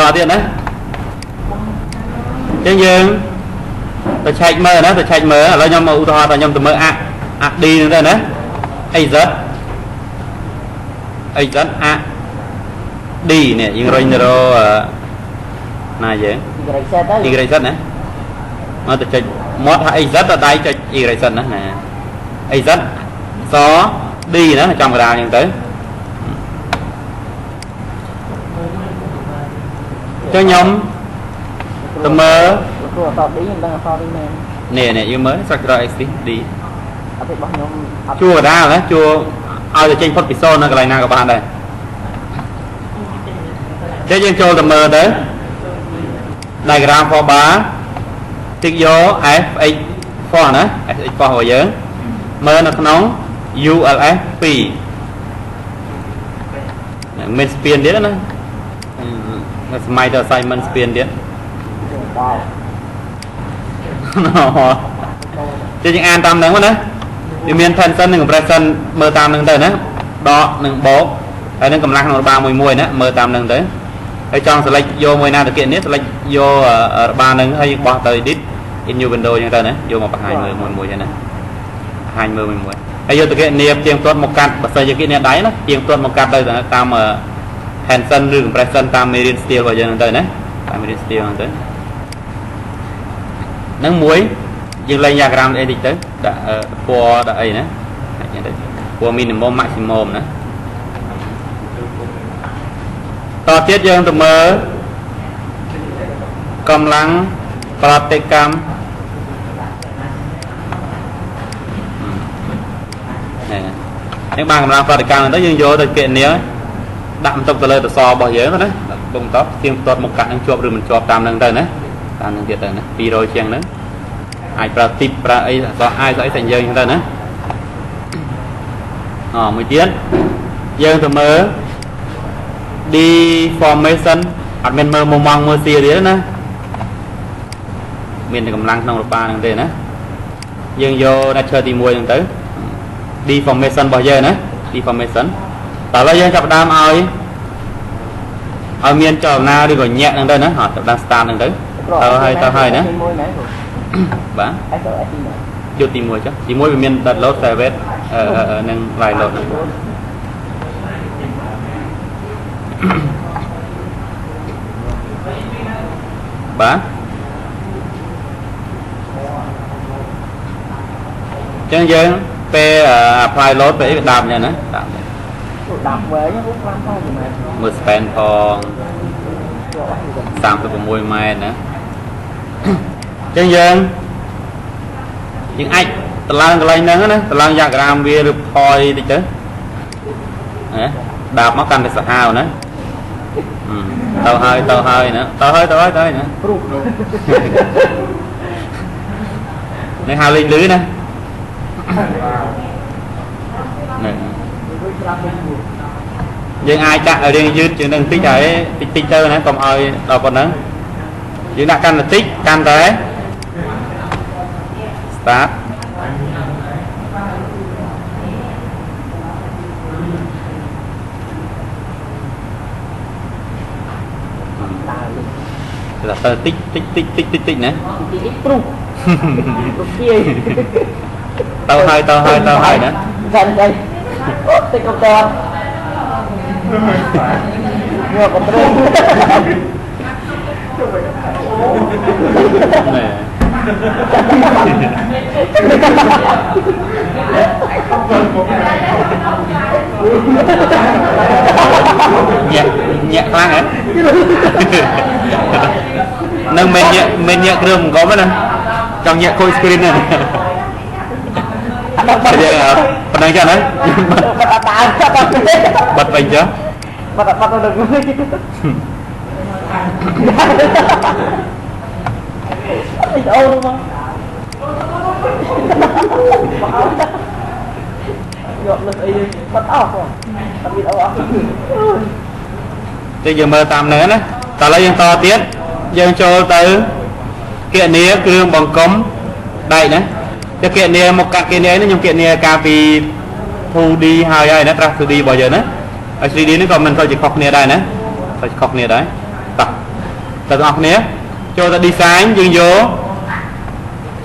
tò tiền đấy chứ dương tôi chạy mơ đó tôi chạy mơ là nhom u to tôi nhom tôi mơ đi nữa đấy ai rất đi nè nhưng rồi này vậy y rất nè mà tôi chạy mót ai rất là tay cho y rất nè ai rất gió đi nữa trong cái đào như tới cho nhóm tôi mơ nè nè yêu mới sắc rồi đi chua ra đấy chua ai trên phật piso nó cái này nào các bạn đây thế nhưng cho tôi mơ đấy diagram for bar tích vô fx for nữa fx for hồi nhớ mơ nó nóng ulfp mình spin đấy đó máy tờ sai mình spin đấy chứ những an tâm nữa thì miền thân sân đừng có sân mơ tam đừng tới nữa đó đừng bố hay đừng cầm lăng nó 30 mùi nữa mơ tam đừng tới hay trong sẽ lấy vô mùi nào thực hiện nhất lấy vô ở ba nâng hay bỏ tới đít in nhiều window như thế này vô một 20 mùi cho này 20 mùi hay vô thực hiện niệm tiền tuần một cắt và xây dựng cái đáy nó tiền tuần một cắt đây là tam Hanson rừng present tam Marine Steel vào giờ tới đấy tam Marine Steel tới nâng muối dừng lên nhà gram edit tới đã for đã ấy nữa for minimum maximum nữa to tiết dương từ mơ cầm lăng pratikam những bạn cầm lăng pratikam tới dương vô thực kiện nhớ đạm tục từ lời từ so bỏ dễ thôi đấy bông tóc tiêm tuột một cạnh đang chuột rồi mình chuột tam nâng tới nữa tam nâng tiệt tới nữa pi rồi chèn nữa ai pratik pra ấy do ai dõi thành dương như thế nữa mới tiết dương từ mơ đi formation admin mơ mong mong mơ xìa đấy nữa mình cầm lăng trong ba nâng tới nữa dương vô đã chơi tìm mùi nâng tới đi formation bao giờ nữa đi formation tại bây giờ chập đam ơi ở miền trò nào đi gọi nhẹ nâng tới nữa họ chập đam start nâng tới tao hơi nữa bả vô tìm mùi chứ tìm mùi về miền đặt lốt xe vết nâng vài lốt bả chân dân pe apply load về đạp này nữa đạp về một spend for 36 mai nữa chân dân những anh tlang cái này nữa tlang diagram về được thôi đi chứ đạp nó cần phải hào nữa tao hơi nữa tao hơi nữa này hào linh lưới nè nhưng ai chắc ở đây dư chuyện đừng tích ấy tích tơ nữa còn hơi đọc còn nữa nhưng đã căn là tích căn tới start là tơ tích nữa tao hơi nữa gần đây tích công tơ vừa có trúng nhẹ khoan hả nâng men nhẹ rừng có mấy nè trong nhẹ coi screen này phần đang cho đấy bật mình chứ bật được đâu đúng không bây giờ mơ tạm nữa nè ta lấy dân to tiết dân cho tới kiện nia cương bằng cống đây nè cho kiện nia một cặp kiện nia nó nhưng kiện nia cà phê thu đi hai ai nó ra thu đi bao giờ nữa ở đi nó còn mình thôi chỉ khóc nia đây nè thôi khóc nia đấy tập từ ngọc nè cho ta design dương vô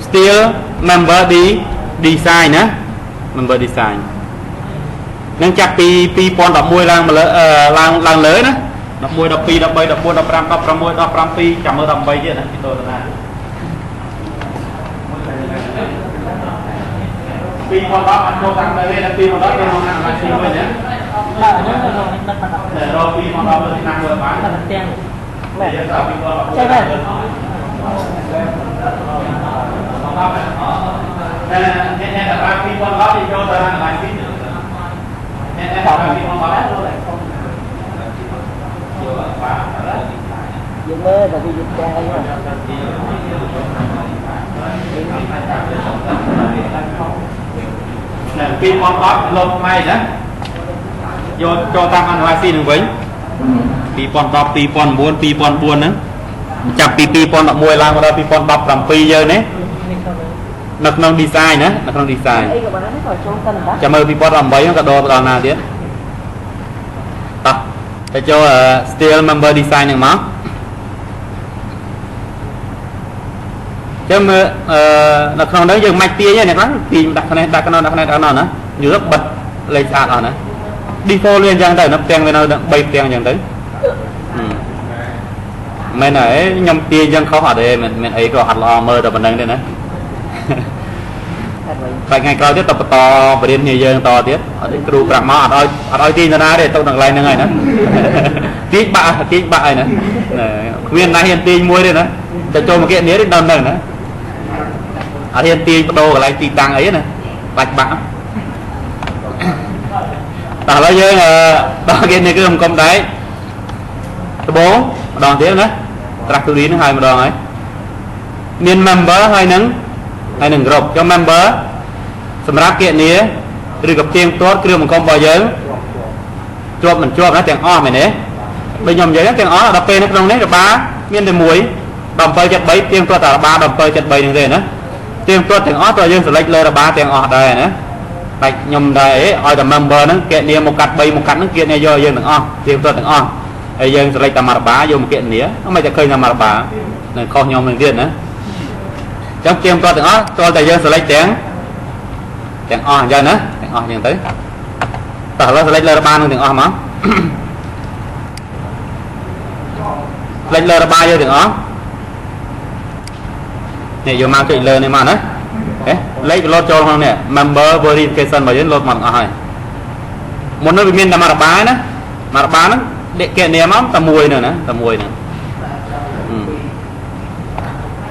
style member đi design nè member design nâng chặt pi pon đập môi lang mà lang lưới nè đập môi đập pi đập bay đập môi đập ram pi chạm mưa đập bay chứ nè tôi là pi pon đó anh cô tăng đây là pi pon đó pi pon ăn là pi pon nhé để rồi pi pon đó thì năng vừa bán Chơi về. Nên là ba pi pon đó thì cho ta ăn lại pi nên là ba pi pon đó luôn Dùng mơ và đi dùng cha đây nè pin con có lông may đó vô cho tăng ăn lại xin được với pi pon đọc pi pon buôn nữa chặt pi pon đọc mùi lang vào pi pon đọc làm pi giờ đấy nặc nông design nữa nặc nông design chả mơ pi pon làm mấy nó cả đồ đòn nào đấy ta để cho style member design này mà chứ mà nó không nói dừng mạch tia này lắm thì đặt cái này nữa như rất bật lên sàn rồi nữa đi phô lên giang tới nó tiền lên nó bay tiền giang tới mấy này nhom tia dân khó hạt đây mình ấy có hạt lò mơ rồi mình đây nữa phải ngày coi tiếp tập to và đến nhiều dân to tiếp ở đây kêu rằng mà ở đây tin ra để tôi đằng lại nữa này nữa tiếc bạ nữa nguyên nay hiện tin mua đây nữa cho một cái nế đến đơn này nữa ở hiện tin đồ lại tì tăng ấy nè bạch bạ ta nói với đó cái này cứ không công đấy bố đòn tiếp nữa trạc tôi đi nó hai một đòn ấy miền member hai nâng group cho member sầm ráp kiện này rồi gặp tiền tốt kêu một con bò dớn chụp mình chụp nó tiền o mày nè bây giờ giấy nó tiền o đập nó trong đấy là ba miền để muối đầm phơi chặt bấy tiền tốt là ba đầm phơi chặt bấy như thế nữa tiền tốt tiền o rồi dân sẽ lấy lên là ba tiền o đây nữa bạch nhom đây oi là member nó kiện này một cắt bay một cắt nó kiện này do dân tiền o tiền tốt tiền o hay dân sẽ lấy tầm mặt bá vô một kiện nĩa nó màyจะเคยlàm mặt bá này con nhom mình tiền nữa trong tiền tốt tiền o cho tài dân sẽ lấy tiền o giờ nữa tiền o tiền tới tao nó sẽ lấy lên ba tiền o mà lên lên ba vô tiền o này vô mang chuyện lên này mà nữa lấy lót cho không nè member verification mà đến lót mặt hỏi một nơi bên là mặt bá nó để kiện niệm lắm tầm mùi nữa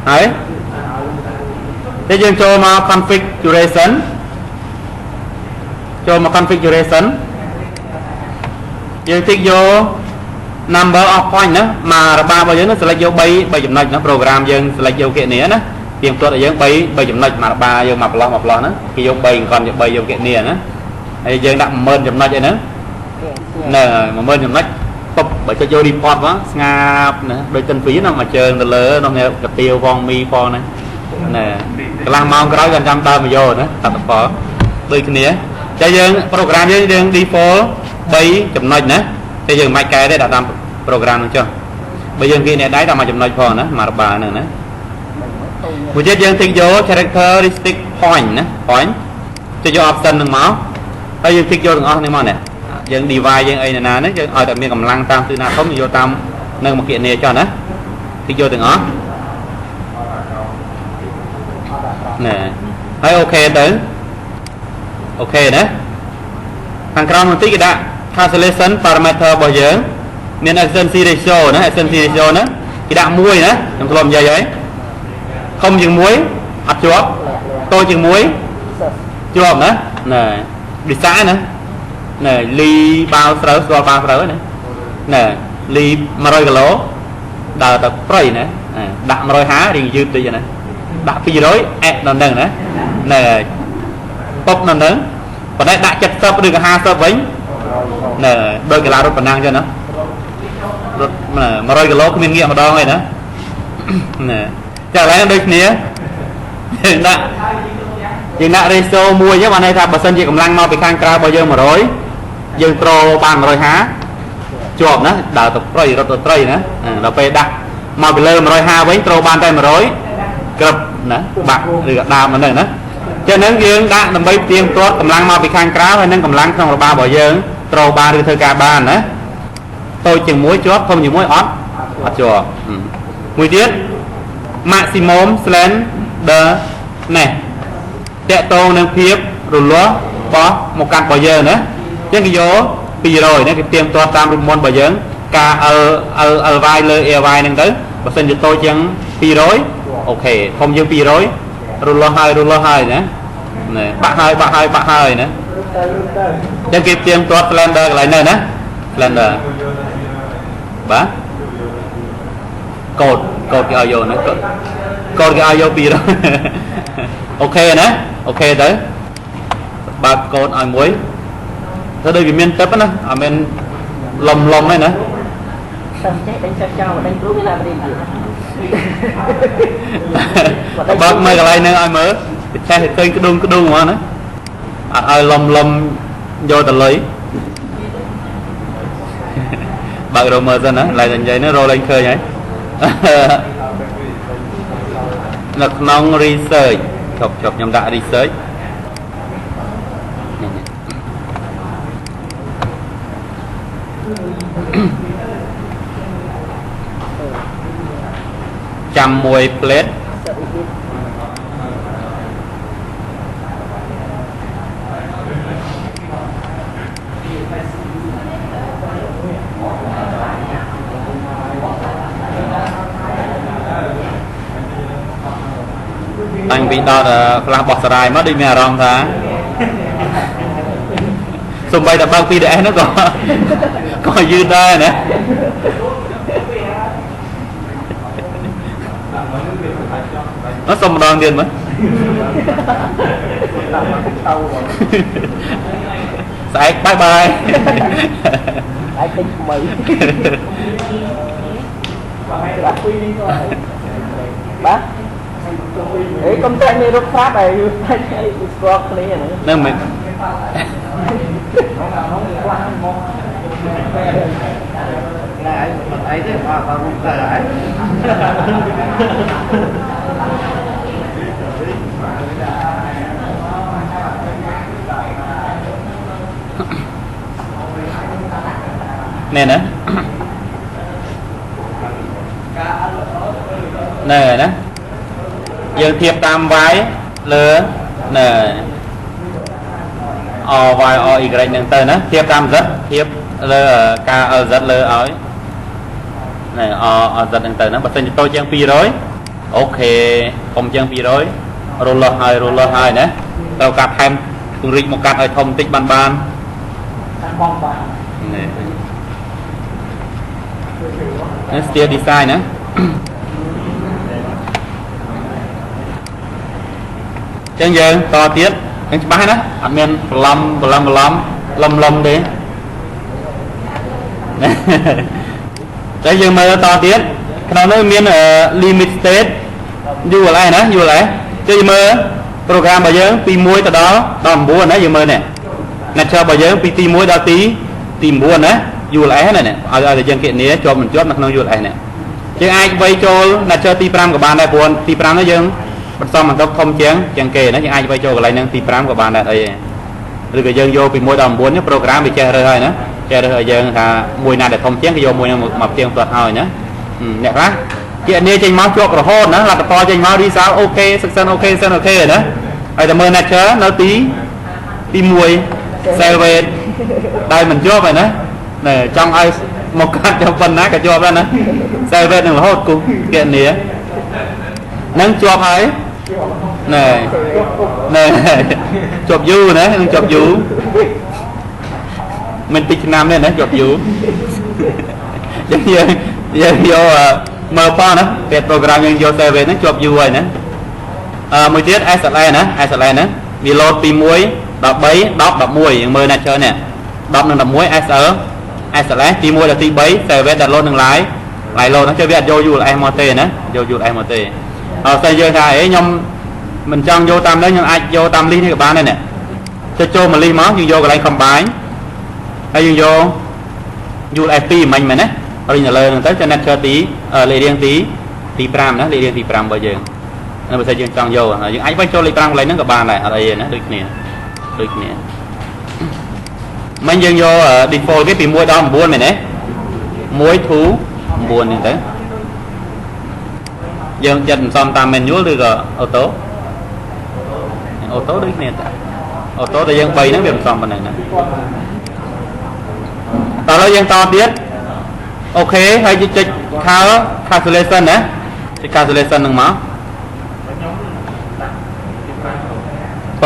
đấy thế nhưng cho mà configuration dương thích vô number of point nữa mà ba bao giờ nó sẽ lấy vô bay chấm nó program dương sẽ lấy vô kiện nĩa đó tiền tuột ở dương bay chấm mà ba vô mập lo nữa khi vô bay còn vô bay vô kiện nĩa nữa hay dương đặt mơn chấm vậy nữa nè mà mơn chấm tập bởi cho vô report quá ngáp nữa đôi chân phí nó mà chơi nó lỡ nó nghe cặp tiêu von mi von này nè cái lang mong cái đó gần trăm tơ mà vô nữa tập phó đôi cái nĩa cho dương program dương default bay chấm nữa bây giờ máy cái đấy đã làm program chưa bây giờ kia này đấy là mà chấm nói phò nữa mà bà nữa nữa một chiếc dân thích vô characteristic point nữa point cho vô option đừng máu bây giờ thích vô đừng on này mà nè dân device dân ấy nè đấy dân ở tại miền cầm lăng tam từ nào không vô tam nâng một kiện này cho nó thích vô đừng on nè thấy ok tới ok đấy thằng con một tí cái đã translation parameter bao giờ miền efficiency ratio nữa thì đạm muối nữa em làm gì vậy không chừng muối hạt chuột tôi chừng muối chuột nữa nè đi xã nữa nè ly bao sớ nữa nè ly mà rồi cái lỗ đào tập prey nữa đạm rồi há thì dư đi vậy nè đạm phi đối đòn đằng nữa nè bốc đòn nữa còn đây đã chặt sập được hai sập với nè đôi cái lá rốt phần năng cho nó rốt mà rồi cái lỗ miếng nghiệm mà đo này nữa nè chả lẽ đây nè chuyện đã ratio mua nhé bạn này ta bật sân chỉ cầm lăng mau bị khang cao bao giờ mà rồi dương pro bàn rồi há chuột nữa đào tập tray nữa nó phải đặt មកពីលើ150វិញត្រូវបានតែ100ក្រឹបណាបាក់ឬក៏ដើមហ្នឹងណាចឹងហ្នឹងយើងដាក់ដើម្បីផ្ទៀងផ្ទាត់កម្លាំងមកពីខាងក្រៅហើយនឹងកម្លាំងក្នុងរបារបស់យើងត្រូវបានឬធ្វើការបានណាតូចជាមួយជាប់ធំជាមួយអត់ជាប់មួយទៀត maximum slenderness តកតងនឹងភាពរលាស់របស់មកកាត់របស់យើងណាចឹងគេយក200ណាគេផ្ទៀងផ្ទាត់តាមរូបមន្តរបស់យើងការ L y លើ A y ហ្នឹងទៅបើសិនជាតូចជាង200អូខេធំជាង200រលាស់ហើយណាបាក់ហើយណាចឹងគេផ្ទៀងផ្ទាត់ slender កន្លែងនេះណា slender បាទកូដគេឲ្យយកណាកូដគេឲ្យយក200អូខេណាអូខេទៅបើកកូដឲ្យមួយទៅដូចវាមានទឹកណាអត់មានលំទេណាតែចេះដេញចោលដេញគ្រូវាណាបរិញ្ញាបើកមើលកន្លែងហ្នឹងឲ្យមើលចេះឃើញក្ដុងហ្មងណាអត់ឲ្យលំយកទៅលុយបើករមើលសិនណាឡើយតែនិយាយនេះរលែងឃើញហើយនៅក្នុង research ជប់ខ្ញុំដាក់ research ចាំមួយ plate តាំងពីដល់ខ្លះបោះសរាយមកដូចមានអារម្មណ៍ថាសូម្បីតែបើក PDF នោះក៏យឺតដែរណាអត់សុំម្ដងទៀតមើលស្អែកបាយបាយស្អែកពេញថ្មីបាទអេកុំតែមានរូបស្រាប់ហើយតែស្គាល់គ្នាហ្នឹងមិនអីទេបាទរូបតែអីណែណាយើងធៀបតាម y លើណែ o y o y ហ្នឹងទៅណាធៀបតាម z ធៀបលើការ z លើឲ្យណែ o z ហ្នឹងទៅណាបើសិនជាតូចជាង200អូខេធំជាង200រលាស់ហើយណាត្រូវកាត់ថែមពង្រីកមកកាត់ឲ្យធំបន្តិចបានបងបាទនេះ steel design ណាចឹងយើងតទៀតនឹងច្បាស់ណាអត់មានប្រឡំលំទេតែយើងមើលតទៀតក្នុងនោះមាន limit state ULA ណា ULA ចុចមើល program របស់យើងពី1ទៅដល់9ណាយើងមើលនេះ nature របស់យើងពីទី1ដល់ទី9ណា ULA ណានេះឲ្យតែយើងគណនាជាប់មិនជាប់នៅក្នុង ULA នេះយើងអាចវាយចូល nature ទី5ក៏បានដែរព្រោះទី5នោះយើងបន្សំបន្ទុកធំជាងគេណាយើងអាចវាយចូលកន្លែងហ្នឹងទី5ក៏បានដែរអីឬក៏យើងយកពី1ដល់9នេះ program វាចេះរើសហើយណាចេះរើសឲ្យយើងថាមួយណាដែលធំជាងគេយកមួយហ្នឹងមកផ្ទៀងផ្ទាត់ហើយណាអ្នកខ្លះគណនាចេញមកជាប់រហូតណាលទ្ធផលចេញមក result អូខេ section អូខេ សិនអូខេណាហើយតែមើល nature នៅទី1 cell weight ដោយមិនជាប់ហើយណាចង់ឲ្យមកកាត់យកប៉ុណ្ណាក៏ជាប់ដែរណា cell weight នឹងរហូតគូគណនានឹងជាប់ហើយណែជាប់យូរណានឹងជាប់យូរមិនតិចឆ្នាំទេណាជាប់យូរយើងយកមើលផងណាពេល program យើងយក server ហ្នឹងជាប់យូរហើយណាមួយទៀត SLA ណាវាលោតពី1 ដល់3 10 11យើងមើល nature នេះ10និង11 SLA ទី1ដល់ទី3 server ដែលលោតនឹង live លោតហ្នឹងជួយវាអត់យក URL មកទេណាយក URL មកទេអត់តែយើងថាខ្ញុំមិនចង់យកតាមនេះខ្ញុំអាចយកតាម list នេះក៏បានដែរនេះចូលមក list មកយើងយកកន្លែង combine ហើយយើងយក URL 2មិញមែនណា រិញលើនឹងទៅចំណេះឈើទីលេខរៀងទី5ណាលេខរៀងទី5របស់យើងនៅបើសិនយើងចង់យកយើងអាចវាយចូលលេខ5កន្លែងហ្នឹងក៏បានដែរអត់អីទេណាដូចគ្នាមិនយើងយក default គេពី1ដល់9មែនទេ1 to 9នេះទៅយើងចិត្តសំតាម manual ឬក៏អូតូដូចគ្នាតែអូតូដែលយើង3ហ្នឹងវាមិនសំប៉ុណ្ណឹងណាតោះឥឡូវយើងតទៀតអូខេហើយចុច calculation ណាចុច calculation ហ្នឹងមកព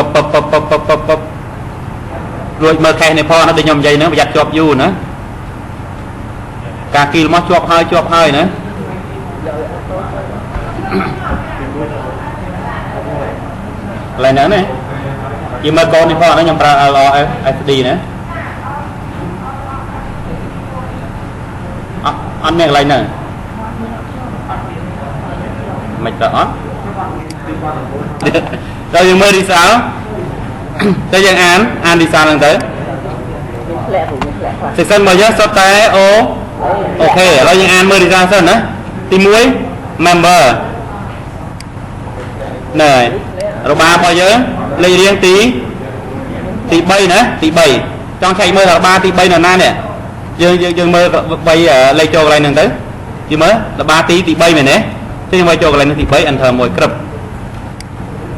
បរួចមើលខេសនេះផងណាដូចខ្ញុំនិយាយហ្នឹងប្រយ័ត្នជាប់យូរណាការគីលមកជាប់ហើយណាឡើយហ្នឹងណាជាមើលកូននេះផងណាខ្ញុំប្រើ LRFD ណាអត់មានកន្លែងហ្នឹងមិនទៅអត់ដល់យើងមើល result ទៅយើងអាន result ហ្នឹងទៅ section របស់យើងសុទ្ធតែអូខេឥឡូវយើងអានមើល result សិនណាទី1 member ណែរបស់របស់យើងលេខរៀងទី3ណាទី3ចង់ឆែកមើលរបស់ទី3នៅណានេះយើងមើល3លេខចូលកន្លែងហ្នឹងទៅយីមើលរបស់ទី3មែនទេចឹងយើងមើលចូលកន្លែងទី3 enter មួយក្រឹប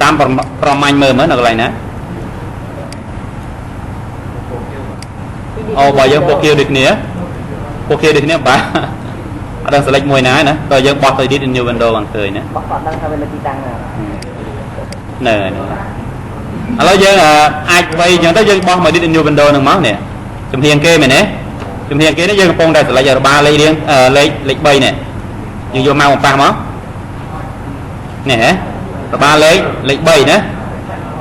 តាមប្រមាញ់មើលនៅកន្លែងណាបើយើងពួកគេដូចគ្នាបាទអត់ដឹង select មួយណាណាតើយើងបោះទៅ edit in new window អត់ឃើញណាបោះអត់ដឹងថាវានៅទីតាំងណាណែឥឡូវយើងអាចវាយអញ្ចឹងទៅយើងបោះមក edit in new window ហ្នឹងមកនេះជំនាញគេមែនទេជំនាញគេនេះយើងកំពុងតែ select របស់លេខរៀងលេខ3នេះយើងយកមកប៉ះមកនេះហ៎របស់លេខ3ណា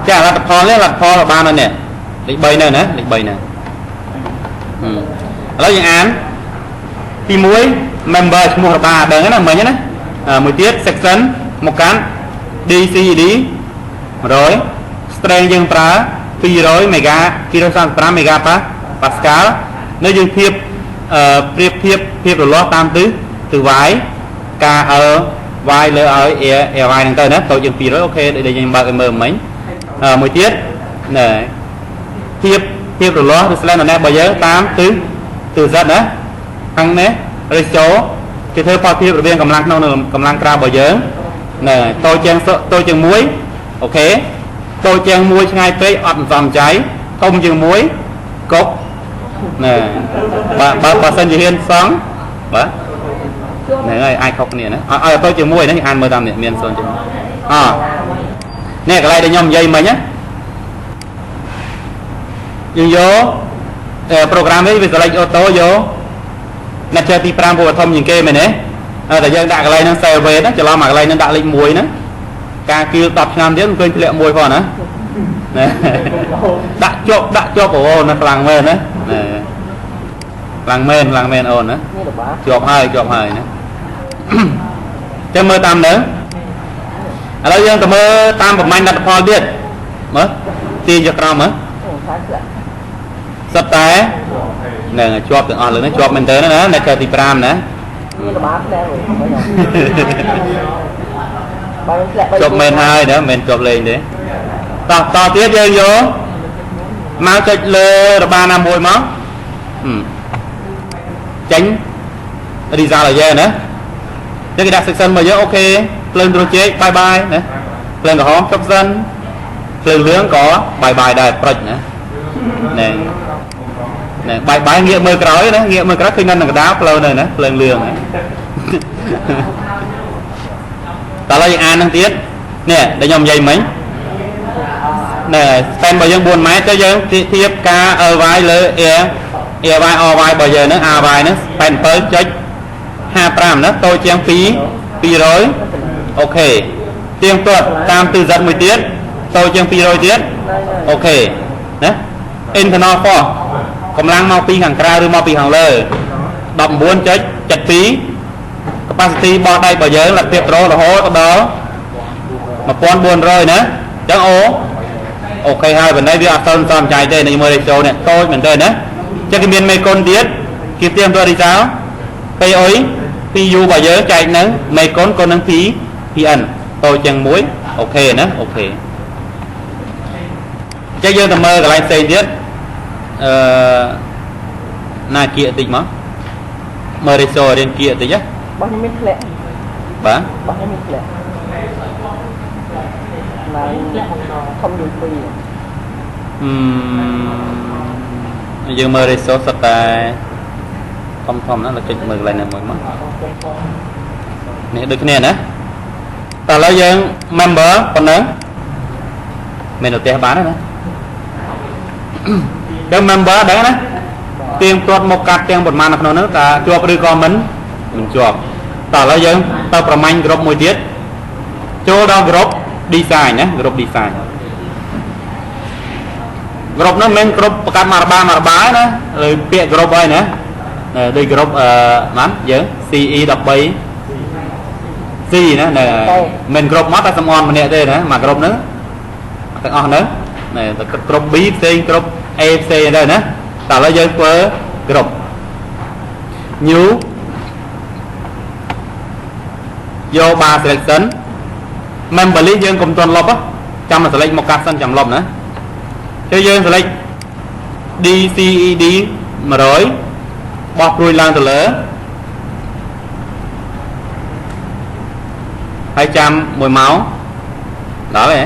ចាលទ្ធផលនេះលទ្ធផលរបស់នៅនេះលេខ3នៅណាលេខ3ណាឥឡូវយើងអានទី1 member ឈ្មោះរបស់ដឹងណាមិញណាមួយទៀត section មកកាន់ DCD 100 strength យើងប្រើ200 mega 235 mega pascal នៅយើងប្រៀបធៀបភាពរលាស់តាមទិស y ការ y លើឲ្យ y ហ្នឹងទៅណាតូចជាង200អូខេដូចយើងបើកឲ្យមើលមិញមួយទៀតណែភាពរលាស់ឬ slender របស់យើងតាមទិស Z ណាខាងនេះ ratio គេធ្វើផលភាពរវាងកម្លាំងក្នុងនិងកម្លាំងក្រៅរបស់យើងណែតូចជាង1អូខេតូចជាង1ឆ្ងាយពេកអត់សំចៃធំជាង1កុកណែបើសិនជាហ៊ានសង់បាទហ្នឹងហើយអាចខុសគ្នាណាឲ្យតូចជាង1ហ្នឹងអានមើលតាមនេះមាន0ជាងនេះកន្លែងដែលខ្ញុំនិយាយមិញណាយើងយក program នេះវា select auto យកណាត់ទី5ពួកធំជាងគេមែនទេតែយើងដាក់កន្លែងហ្នឹង save ណាច្រឡំមកកន្លែងហ្នឹងដាក់លេខ1ណាការគៀល10ឆ្នាំទៀតមិនឃើញធ្លាក់1ផងណាដាក់ជាប់អូណាខ្លាំងមែនណាខ្លាំងមែនអូនណាជាប់ហើយណាចាំមើលតាមហ្នឹងឥឡូវយើងទៅមើលតាមប្រមាញ់លទ្ធផលទៀតមើលទាញយកក្រោមមើលសិតតែនឹងជាប់ទាំងអស់លើនេះជាប់មែនតើណាអ្នកចៅទី5ណាជាប់មែនហើយណាមិនជាប់លេងទេតទៀតយើងយកមកចុចលើរបាណាមួយមកចេញ result ឲ្យយើងណាចឹងគេដាក់ section មកយើងអូខេភ្លើងត្រជាកបាយណាភ្លើងក្រហមចុកសិនភ្លើងលឿងក៏បាយដែរប្រិចណាណែបាយងាកមើលក្រោយណាងាកមើលក្រោយឃើញនៅកណ្ដាលផ្លូវនៅណាភ្លើងលឿងណាតើឡើយអាននឹងទៀតនេះដែលខ្ញុំនិយាយមិញណែ span របស់យើង4ម៉ែត្រទៅយើងធៀបការ ly លើ air ry ry របស់យើងហ្នឹង ry ហ្នឹង span 7.55ណាតូចជាង200អូខេទៀងទាត់តាមទិស Z មួយទៀតតូចជាង200ទៀតអូខេណា internal force កម្លាំងមកពីខាងក្រៅឬមកពីខាងលើ 19.72 capacity របស់ដៃរបស់យើងលទ្ធភាពរហូតដល់ 1400 ណាអញ្ចឹងអូខេហើយបើនេះវាអត់សូវសំចៃទេនៅមើល ratio នេះតូចមែនទេណាអញ្ចឹងគេមានមេគុណទៀតគេទៀមទៅ result P ơi P U bao giờ chạy nữa mấy con năng P N tôi chẳng muối ok nữa ok chắc giờ tầm mơ cái line xây tiết na kia tịch mà mơ đi rồi đến kia tịch chứ bao nhiêu mít lẹ bả bao nhiêu mít lẹ là không được gì giờ mơ đi số sạch tại không nó là kịch mơ lại nè mơ mất nè được cái này nè ta lấy dân member còn nữa mình đầu tiên bán đó nè cái member đấy nè tiền tuột một card tiền một màn nào nữa ta chuộc đi con mình chuộc ta lấy dân taប្រមាញ់ group មួយទៀតចូលដល់ group design ណា group design group នោះមិនគ្រប់ប្រកាសមករបាណាលើពាក្យ group ហើយណាដូច group បានយើង CE 13C ណាមិន group មកតែសំអនម្នាក់ទេណាមក group ហ្នឹងទាំងអស់ហ្នឹងតែ group B ផ្សេង group A ផ្សេងទៅណាតែឥឡូវយើងធ្វើ group new យក bar selection member list យើងកុំទាន់លុបចាំមក select មកកាត់សិនចាំលុបណាចូលយើង select DCED 100បោះព្រួយឡើងទៅលើហើយចាំ1ម៉ោងដល់ទេ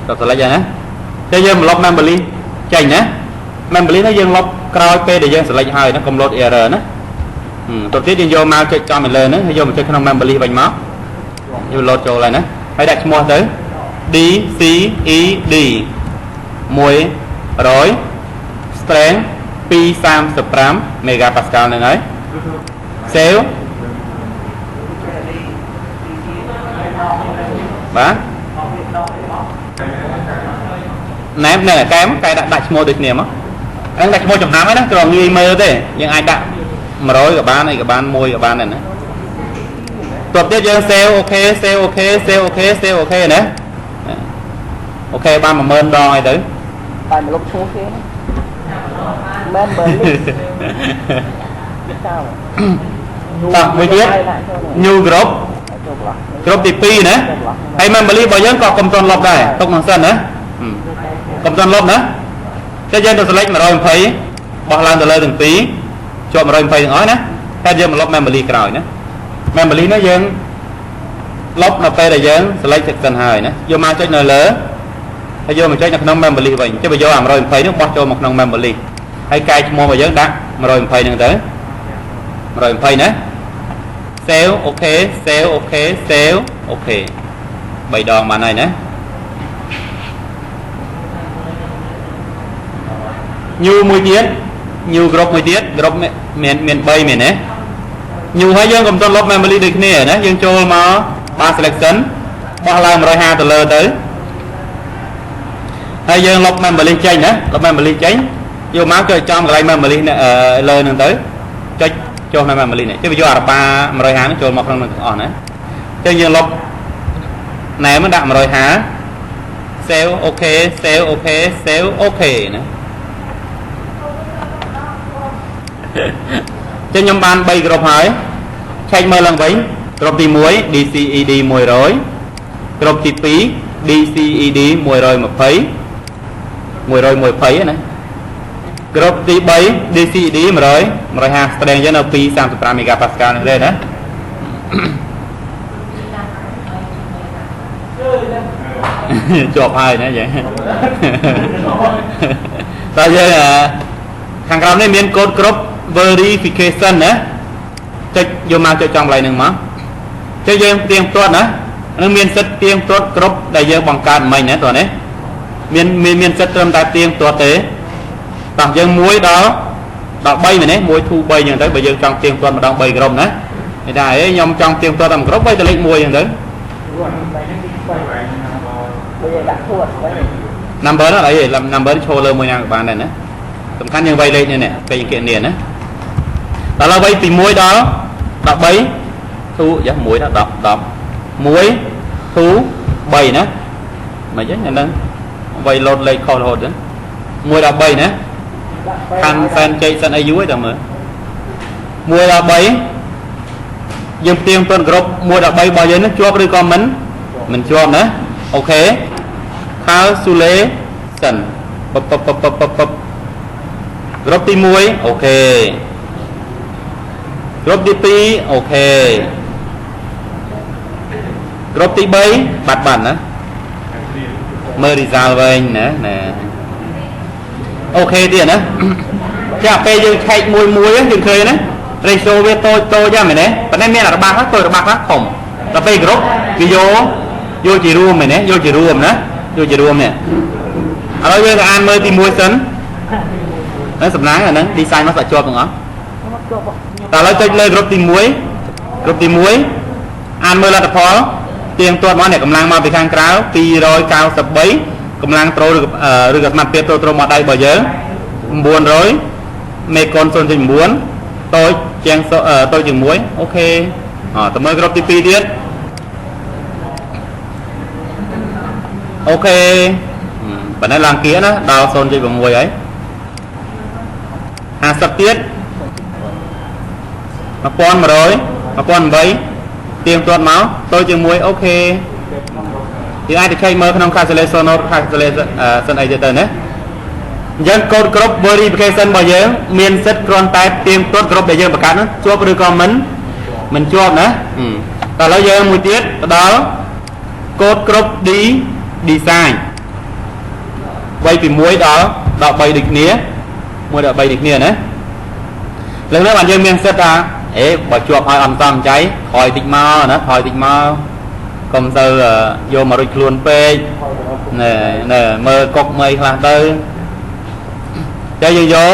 ទៅ select ហើយណាចូលយើងមកលុប member list ចេញណា member list នេះយើងលុបក្រោយពេលដែលយើង select ហើយណាកុំ load error ណាទៅទៀតយើងយកមកចុចចំទៅលើហ្នឹងហើយយកមកចុចក្នុង member list វិញមកយក load ចូលហើយណាហើយដាក់ឈ្មោះទៅ DCED 100 strength 235 megapascal ហ្នឹងហើយ save បាទណែនៅកែមកែដាក់ឈ្មោះដូចគ្នាមកហ្នឹងដាក់ឈ្មោះចំណាំហើយណាគ្រាន់ងាយមើលទេយើងអាចដាក់100ក៏បានអីក៏បាន1ក៏បានដែរណាតបទៀតយើង save អូខេ save អូខេ save អូខេ save អូខេណាអូខេបាន 10000 ដងហើយទៅតែមកលុបឈ្មោះគេមែនបើនេះចោលមួយទៀត new group ទី2ណាហើយ member list របស់យើងក៏កុំទាន់លុបដែរទុកក្នុងសិនណាកុំទាន់លុបណាតែយើងទៅ select 120បោះឡើងទៅលើទាំងពីរជាប់120ទាំងអស់ណាតែយើងមកលុប member list ក្រោយណា member list នេះយើងលុបនៅពេលដែលយើង select section ហើយណាយកមកចុចនៅលើហើយយកមកចុចនៅក្នុង member list វិញចុះបើយកអា120នោះបោះចូលមកក្នុង member list ហើយកែឈ្មោះរបស់យើងដាក់120ហ្នឹងទៅ120ណា save អូខេ save អូខេ save អូខេ3ដងបានហើយណា new មួយទៀត new group មួយទៀត group មាន3មែនទេ new ហើយយើងកុំទាន់លុប member list ដូចគ្នាណាយើងចូលមក bar selection បោះឡើង150ទៅលើទៅហើយយើងលុប member list ចេញណាលុប member list ចេញយកមកចុចចំកន្លែង member list លើហ្នឹងទៅចុចចុះនៅ member list នេះចុះយកអារបា150ហ្នឹងចូលមកក្នុងនឹងទាំងអស់ណាចឹងយើងលុបណែមកដាក់150 save អូខេ save អូខេ save អូខេណាចឹងខ្ញុំបាន3ក្រុមហើយឆែកមើលឡើងវិញក្រុមទី1 DCED 100ក្រុមទី2 DCED 120ណាក្រុមទី3 DCED 150 strength យើងនៅ235 megapascal ហ្នឹងទេណាជាប់ហើយណាចឹងតែយើងខាងក្រោមនេះមានកូដគ្រប់ verification ណាចុចយកមកចុចចំកន្លែងហ្នឹងមកចុចយើងទៀងទាត់ណានឹងមានសិទ្ធទៀងទាត់គ្រប់ដែលយើងបង្កើតមិញណាតោះនេះមានសិទ្ធត្រឹមតែទៀងទាត់ទេតោះយើង1ដល់3មែនទេ1 2 3អញ្ចឹងទៅបើយើងចង់ទៀងទាត់ម្ដង3ក្រុមណាគេថាអេខ្ញុំចង់ទៀងទាត់តែមួយក្រុម3ទៅលេខ1អញ្ចឹងទៅដាក់ធួត number ហ្នឹងអី number ឈរលើមួយណាក៏បានដែរណាសំខាន់យើងវាយលេខនេះនេះពេលយើងគណនាណាដល់ហើយពី1ដល់13ធូយ៉ា1ដល់10 1ធូ3ណាមិនអញ្ចឹងអាហ្នឹងវាយលោតលេខខុសរហូតទៅ1ដល់3ណាខាន់សែនជ័យសិនអាយុឯងតើមើល 1 ដល់ 3 យើងផ្ទៀងផ្ទាត់គ្រប់1ដល់3របស់យើងនេះជាប់ឬក៏មិនជាប់ណាអូខេ calculation ពពគ្រប់ទី1អូខេគ្រប់ទី2អូខេគ្រប់ទី3បាត់ណាមើល result វិញណាអូខេទៀតណាចាពេលយើងឆែកមួយយើងឃើញណា ratio វាតូចយ៉ាងមែនទេប៉ុន្តែមានរបស់ខ្លះតូចរបស់ខ្លះធំដល់ពេលគ្រប់វាយកជារួមមែនទេយកជារួមណាយកជារួមនេះឥឡូវយើងទៅអានមើលទី1សិនហើយសំណាងអាហ្នឹង design មកស្អាតជាប់ទាំងអស់តែឥឡូវចុចលើគ្រប់ទី1គ្រប់ទី1អានមើលលទ្ធផលទៀងទាត់មកនេះកម្លាំងមកពីខាងក្រៅ293កម្លាំងត្រូលឬក៏សមត្ថភាពត្រូលមកដៃរបស់យើង900មេកុន 0.9 តូចជាង1អូខេតើមើលគ្រប់ទី2ទៀតអូខេប៉ុន្តែឡើងគៀណាដល់ 0.6 ហើយ50ទៀត1100 ទៀងទាត់មកតូចជាង1អូខេយើងអាចទៅឆែកមើលក្នុង calculation note calculation សិនអីទៅណាអញ្ចឹងកូដគ្រប់ verification របស់យើងមានសិទ្ធិគ្រាន់តែទៀងទាត់គ្រប់ដែលយើងបង្កើតនោះជាប់ឬក៏មិនជាប់ណាតែឥឡូវយើងមួយទៀតទៅដល់កូដគ្រប់ design 3ពី1ដល់3ដូចគ្នា1ដល់3ដូចគ្នាណាលើកនេះបានយើងមានសិទ្ធថាបើជាប់ឲ្យអត់សំចៃថយតិចមកណាថយតិចមកកុំទៅយកមករុចខ្លួនពេកណែមើលកុកមើលខ្លះទៅតែយើងយក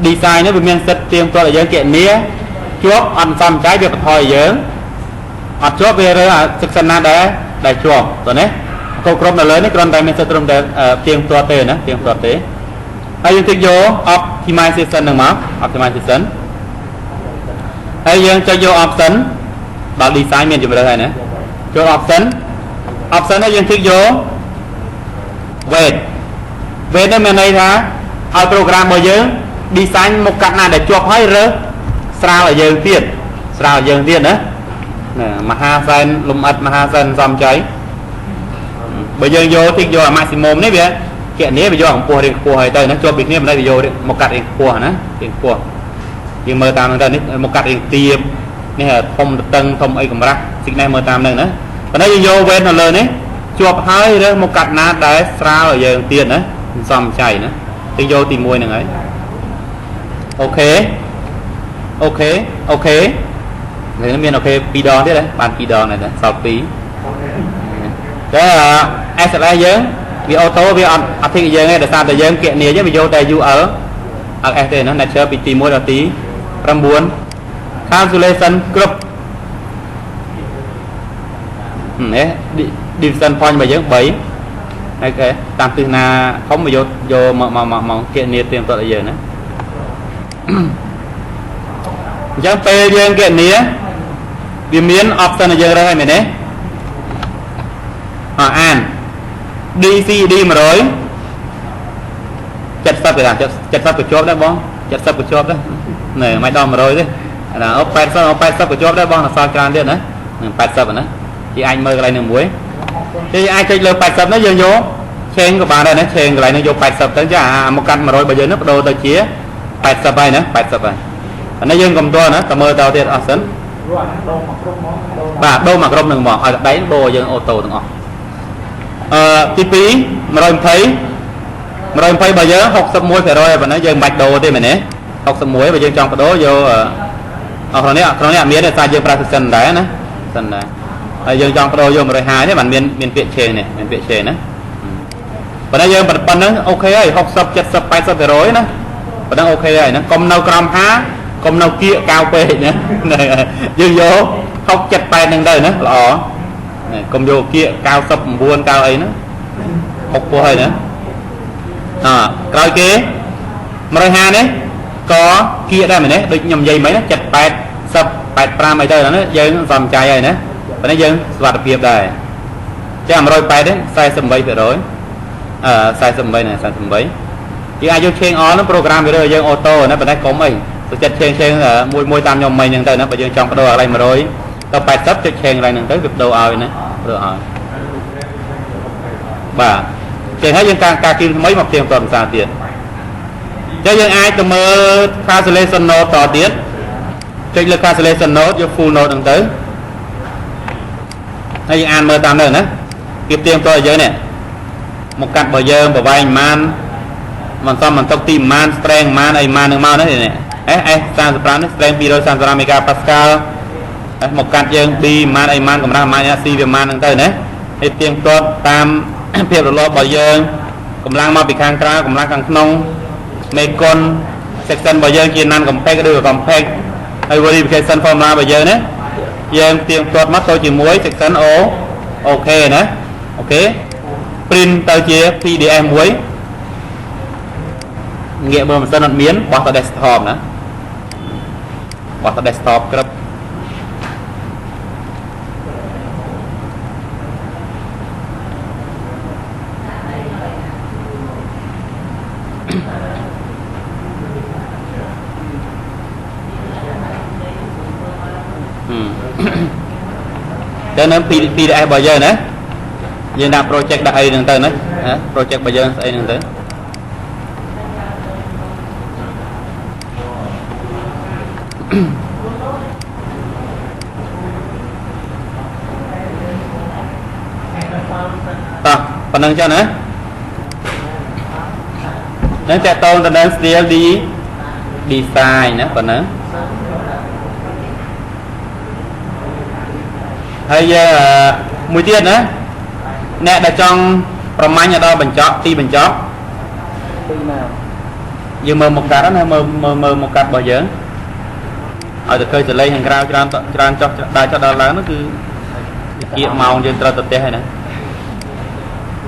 design នេះវាមានសិទ្ធទៀងទាត់ឲ្យយើងគណនាជាប់អត់សំចៃវាបន្ថយឲ្យយើងអត់ជាប់វារើសិក្សាណាដែលជាប់តើណាកូដគ្រប់នៅលើនេះគ្រាន់តែមានសិទ្ធត្រឹមតែទៀងទាត់ទេណាទៀងទាត់ទេហើយយើងទៅយក optimization ហ្នឹងមក optimization ហើយយើងចុចយក option ដល់ design មានជម្រើសហើយណាចូល option ហើយយើងចុចយក weight នេះមានន័យថាឲ្យ program របស់យើង design មកកាត់ណាដែលជាប់ហើយរើសស្រាលឲ្យយើងទៀតណាមហាសែនលំអិតមហាសែនសំចៃបើយើងយកតិចយកអា maximum នេះវាគណនាវាយកកម្ពស់រៀងខ្ពស់ហើយទៅណាជាប់ពីគ្នាមិនដែរវាយកមកកាត់រៀងខ្ពស់ណារៀងខ្ពស់យើងមើលតាមហ្នឹងទៅនេះមកកាត់រៀងទាបនេះធំតឹងធំអីកម្រាស់សិកនេះមើលតាមហ្នឹងណាប៉ុន្តែយើងយក weight នៅលើនេះជាប់ហើយរើសមកកាត់ណាដែលស្រាលឲ្យយើងទៀតណាសំចៃណាទៅយកទី1ហ្នឹងហើយអូខេនេះមានអូខេ2ដងទៀតហ៎បាន2ដងដែរសល់2តែ SLS យើងវាអូតូវាអត់ធីកយើងទេដោយសារតែយើងគណនាយើងវាយកតែ UL LS ទេណា nature ពីទី1ដល់ទី9 calculation គ្រប់នេះ division point របស់យើង3ហើយគេតាមទិសណាធំយកមកគណនាទៀងទាត់ឲ្យយើងណាអញ្ចឹងពេលយើងគណនាវាមាន option ឲ្យយើងរើសហើយមែនទេអាន DCD 100 70ទេ70ក៏ជាប់ដែរបង70ក៏ជាប់ដែរណែមិនដល់100ទេអា80ក៏ជាប់ដែរបងអសល់ច្រើនទៀតណានឹង80ណាជាអាចមើលកន្លែងនឹងមួយគេអាចចុចលើ80នេះយើងយកឆេងក៏បានដែរណាឆេងកន្លែងនេះយក80ទៅចាអាមកកាត់100របស់យើងនេះបដូរទៅជា80ហើយណា80ហើយអានេះយើងកុំតណាតើមើលតទៀតអស់សិនបាទដូរមកក្រុមនឹងមកឲ្យដៃដូរយើងអូតូទាំងអស់ទី2 120របស់យើង 61% ហើយប៉ុណ្ណឹងយើងមិនបាច់ដូរទេមែនទេ61បើយើងចង់បដូរយកអស់ក្នុងនេះអត់មានទេតែយើងប្រើសិនដែរណាសិនដែរហើយយើងចង់បដូរយក150ទេมันមានពាក្យឆេងនេះមានពាក្យឆេងណាប៉ុន្តែយើងប៉ុណ្ណឹងអូខេហើយ60 70 80% ណាប៉ុណ្ណឹងអូខេហើយណាកុំនៅក្រោម50កុំនៅគៀកកៅពេកណាយើងយក60 70 80ហ្នឹងទៅណាល្អកុំយកគៀក99 90អីណា60ពោះហើយណាក្រោយគេ150នេះក៏គៀកដែរមែនទេដូចខ្ញុំនិយាយមិញណា70 80 85អីទៅណាយើងសំចៃហើយណាប៉ុន្តែយើងសុវត្ថិភាពដែរចា180ទេ 48% 48ណា48យើងអាចយក change on ហ្នឹង program វារើយើងអូតូណាប៉ុន្តែកុំអី tôi chặt chen môi tam nhom mày nhưng tới nó bây giờ trong cái đồ ở đây mà rồi tao phải sắp cho chen lại nâng tới việc đồ ơi nữa đồ ơi bà chen hết dân ca kim mấy một tiền tuần xa tiền cho dân ai từ mơ cancellation note tỏ tiền trên lực cancellation note cho full note đằng tới hay dân an mơ tam nữa nữa kịp tiền tôi ở dưới nè một cặp bờ dơ bờ vai man mình xong mình tốc tìm man strength man ai man đừng mau nữa thì nè san soprano nó strength video san soprano megapascal một cặp dương bi man ai man cầm ra man si về man đằng tới nữa thì tiền tôi tam phiêu đồ lo bờ dơ cầm lang mau bị khang tra cầm lang khang nông mê con section bờ dơ kia nan cầm peg đưa cầm peg hay verification formula bờ dơ nữa dương tiền tôi mất tôi chỉ muối section o ok nữa ok print tới chia PDF muối nghĩa bơm một sân miến bỏ vào desktop nữa bỏ vào desktop cấp cho nên PDF bao giờ nữa giờ đặt project đặt ai đừng tới nữa project bao giờ ai đừng tới phần nâng cho nữa nếu chạy tôn ta đang still đi design nữa phần nữa hay giờ mùi tiết nữa nè đã trong promanh ở đâu bình chọn ti bình chọn giờ mơ một card đó mơ một card bao giờ ở từ khơi trở lấy hàng rau tràn cho đại cho đó là nó cứ kia màu trên tra tập hay nè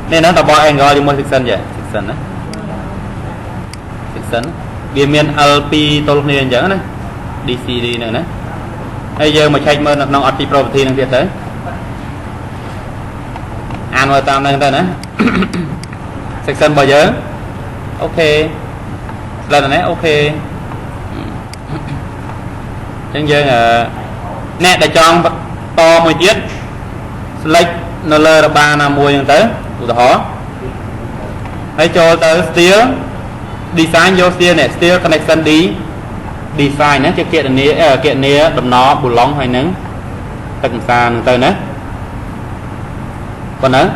nên nó tập bao anh gọi đi mua section vậy section đó section biên miền LP tôi nên dẫn này DCD nữa nè bây giờ mà chạy mơ nó ởที่ property นึงទៀតទៅអានមើលតាមនឹងទៅណា section របស់យើងអូខេឡើងណាអូខេអញ្ចឹងយើងអ្នកដែលចង់តមួយទៀត select នៅលើរបាណាមួយហ្នឹងទៅឧទាហរណ៍ហើយចូលទៅ steel design យក steel នេះ steel connection D design ណាជាគណនាដំណប៊ូឡុងហើយនឹងទឹកសានឹងទៅណាប៉ុណ្ណឹង